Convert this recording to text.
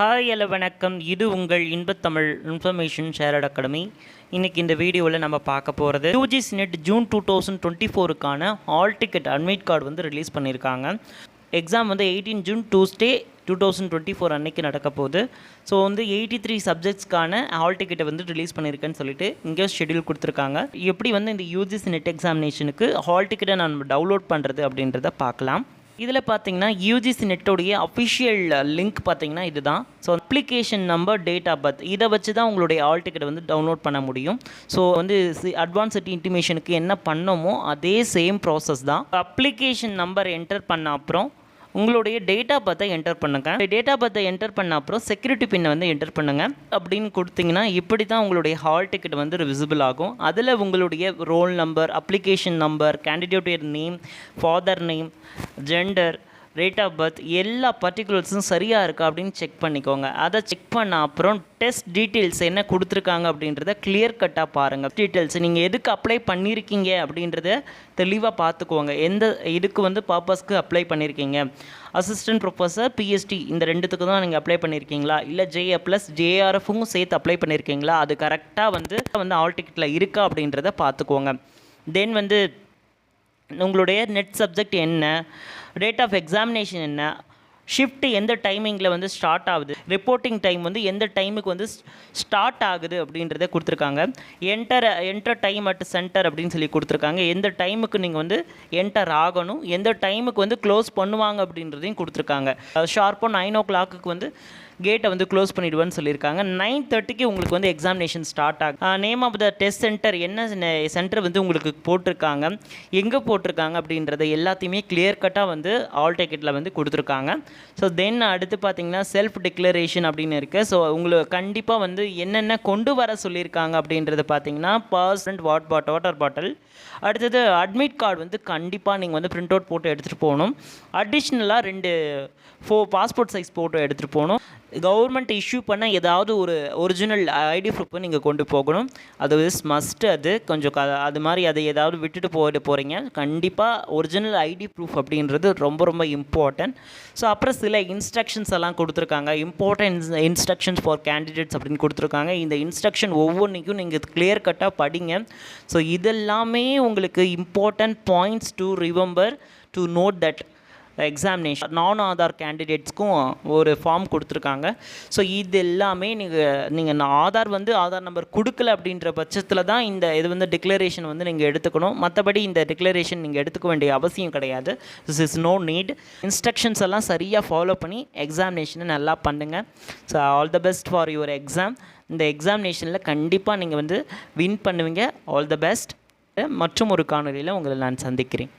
Hi hello வணக்கம். இது உங்கள் இன்பத்தமிழ் இன்ஃபர்மேஷன் ஷேர்ட் அகாடமி. இன்றைக்கி இந்த வீடியோவில் நம்ம பார்க்க போகிறது யூஜிசி நெட் ஜூன் 2024க்கான ஹால் டிக்கெட் அட்மிட் கார்டு வந்து ரிலீஸ் பண்ணியிருக்காங்க. எக்ஸாம் வந்து 18 ஜூன் டியூஸ்டே 2024 அன்னைக்கு நடக்க போகுது. ஸோ வந்து 83 சப்ஜெக்ட்ஸ்க்கான ஹால் டிக்கெட்டை வந்து ரிலீஸ் பண்ணியிருக்கேன்னு சொல்லிட்டு இங்கே ஷெடியூல் கொடுத்துருக்காங்க. எப்படி வந்து இந்த யூஜிசி நெட் எக்ஸாமினேஷனுக்கு ஹால் டிக்கெட்டை நான் டவுன்லோட் பண்ணுறது அப்படின்றத பார்க்கலாம். இதில் பார்த்தீங்கன்னா யூஜிசி நெட்டோடைய அஃபிஷியல் லிங்க் பார்த்தீங்கன்னா இதுதான். So application number, date of birth இதை வச்சு தான் உங்களுடைய ஹால் டிக்கெட்டை வந்து டவுன்லோட் பண்ண முடியும். ஸோ வந்து அட்வான்ஸ்ட் இன்டிமேஷனுக்கு என்ன பண்ணோமோ அதே சேம் ப்ராசஸ் தான். அப்ளிகேஷன் நம்பர் என்டர் பண்ண அப்புறம் உங்களுடைய டேட் ஆஃப் பர்த்தை என்டர் பண்ணுங்கள். டேட் ஆஃப் பர்த்தை என்டர் பண்ண அப்புறம் செக்யூரிட்டி பின்னை வந்து என்டர் பண்ணுங்கள். அப்படின்னு கொடுத்தீங்கன்னா இப்படி தான் உங்களுடைய ஹால் டிக்கெட் வந்து விசிபிள் ஆகும். அதில் உங்களுடைய ரோல் நம்பர், அப்ளிகேஷன் நம்பர், கேண்டிடேட்டுடைய name, father name, gender, date of birth எல்லா பர்டிகுலர்ஸும் சரியாக இருக்கா அப்படின்னு செக் பண்ணிக்கோங்க. அதை செக் பண்ண அப்புறம் டெஸ்ட் டீட்டெயில்ஸ் என்ன கொடுத்துருக்காங்க அப்படின்றத கிளியர் கட்டாக பாருங்கள். டீட்டெயில்ஸ் நீங்கள் எதுக்கு அப்ளை பண்ணியிருக்கீங்க அப்படின்றத தெளிவாக பார்த்துக்கோங்க. எந்த இதுக்கு வந்து பர்பஸ்க்கு அப்ளை பண்ணியிருக்கீங்க, அசிஸ்டன்ட் ப்ரொஃபஸர், பிஎஸ்டி இந்த ரெண்டுத்துக்கு தான் நீங்கள் அப்ளை பண்ணியிருக்கீங்களா, இல்லை ஜேஏ ப்ளஸ் ஜேஆர்எஃப்பும் சேர்த்து அப்ளை பண்ணியிருக்கீங்களா, அது கரெக்டாக வந்து ஹால் டிக்கெட்டில் இருக்கா அப்படின்றத பார்த்துக்கோங்க. தென் வந்து உங்களுடைய நெட் சப்ஜெக்ட் என்ன, டேட் ஆஃப் எக்ஸாமினேஷன் என்ன, ஷிஃப்ட் எந்த டைமிங்கில் வந்து ஸ்டார்ட் ஆகுது, ரிப்போர்ட்டிங் டைம் வந்து எந்த டைமுக்கு வந்து ஸ்டார்ட் ஆகுது அப்படின்றத கொடுத்துருக்காங்க. என்டர் டைம் அட் சென்டர் அப்படின்னு சொல்லி கொடுத்துருக்காங்க. எந்த டைமுக்கு நீங்கள் வந்து என்டர் ஆகணும், எந்த டைமுக்கு வந்து க்ளோஸ் பண்ணுவாங்க அப்படின்றதையும் கொடுத்துருக்காங்க. ஷார்ப்பாக 9 o'clock வந்து கேட்டை வந்து க்ளோஸ் பண்ணிவிடுவேன்னு சொல்லியிருக்காங்க. 9:30 உங்களுக்கு வந்து எக்ஸாமினேஷன் ஸ்டார்ட் ஆகும். Name of the test center, என்ன சென்டர் வந்து உங்களுக்கு போட்டிருக்காங்க, எங்கே போட்டிருக்காங்க அப்படின்றத எல்லாத்தையுமே கிளியர் கட்டாக வந்து ஹால் டிக்கெட்டில் வந்து கொடுத்துருக்காங்க. ஸோ தென் அடுத்து பார்த்தீங்கன்னா செல்ஃப் டிக்ளரேஷன் அப்படின்னு இருக்குது. ஸோ உங்களுக்கு கண்டிப்பாக வந்து என்னென்ன கொண்டு வர சொல்லியிருக்காங்க அப்படின்றத பார்த்தீங்கன்னா வாட்டர் பாட்டில், அடுத்தது அட்மிட் கார்டு வந்து கண்டிப்பாக நீங்கள் வந்து பிரிண்ட் அவுட் போட்டு எடுத்துகிட்டு போகணும். அடிஷ்னலாக 2 பாஸ்போர்ட் சைஸ் ஃபோட்டோ எடுத்துகிட்டு போகணும். கவர்மெண்ட் இஷ்யூ பண்ண ஏதாவது ஒரு ஒரிஜினல் ஐடி ப்ரூஃபை நீங்கள் கொண்டு போகணும். அது மஸ்ட்டு. அது கொஞ்சம் அது மாதிரி அதை ஏதாவது விட்டுட்டு போகிறீங்க, கண்டிப்பாக ஒரிஜினல் ஐடி ப்ரூஃப் அப்படின்றது ரொம்ப ரொம்ப இம்பார்ட்டன்ட். ஸோ அப்புறம் சில இன்ஸ்ட்ரக்ஷன்ஸ் எல்லாம் கொடுத்துருக்காங்க. இம்பார்ட்டன்ட் இன்ஸ்ட்ரக்ஷன்ஸ் ஃபார் கேண்டிடேட்ஸ் அப்படின்னு கொடுத்துருக்காங்க. இந்த இன்ஸ்ட்ரக்ஷன் ஒவ்வொன்றைக்கும் நீங்கள் கிளியர் கட்டாக படிங்க. ஸோ இதெல்லாமே உங்களுக்கு important points to remember to note that examination. நான் ஆதார் கேண்டிடேட்ஸ்க்கும் ஒரு ஃபார்ம் கொடுத்துருக்காங்க. ஸோ இது எல்லாமே நீங்கள் ஆதார் நம்பர் கொடுக்கல அப்படின்ற பட்சத்தில் தான் இது வந்து டிக்ளரேஷன் வந்து நீங்கள் எடுத்துக்கணும். மற்றபடி இந்த டிக்ளரேஷன் நீங்கள் எடுத்துக்க வேண்டிய அவசியம் கிடையாது. This is no need. Instructions எல்லாம் சரியாக ஃபாலோ பண்ணி எக்ஸாமினேஷனை நல்லா பண்ணுங்கள். So all the best for your exam. இந்த எக்ஸாமினேஷனில் கண்டிப்பாக நீங்கள் வந்து வின் பண்ணுவீங்க. All the best. மற்றும் ஒரு காணொலியில் உங்களை நான் சந்திக்கிறேன்.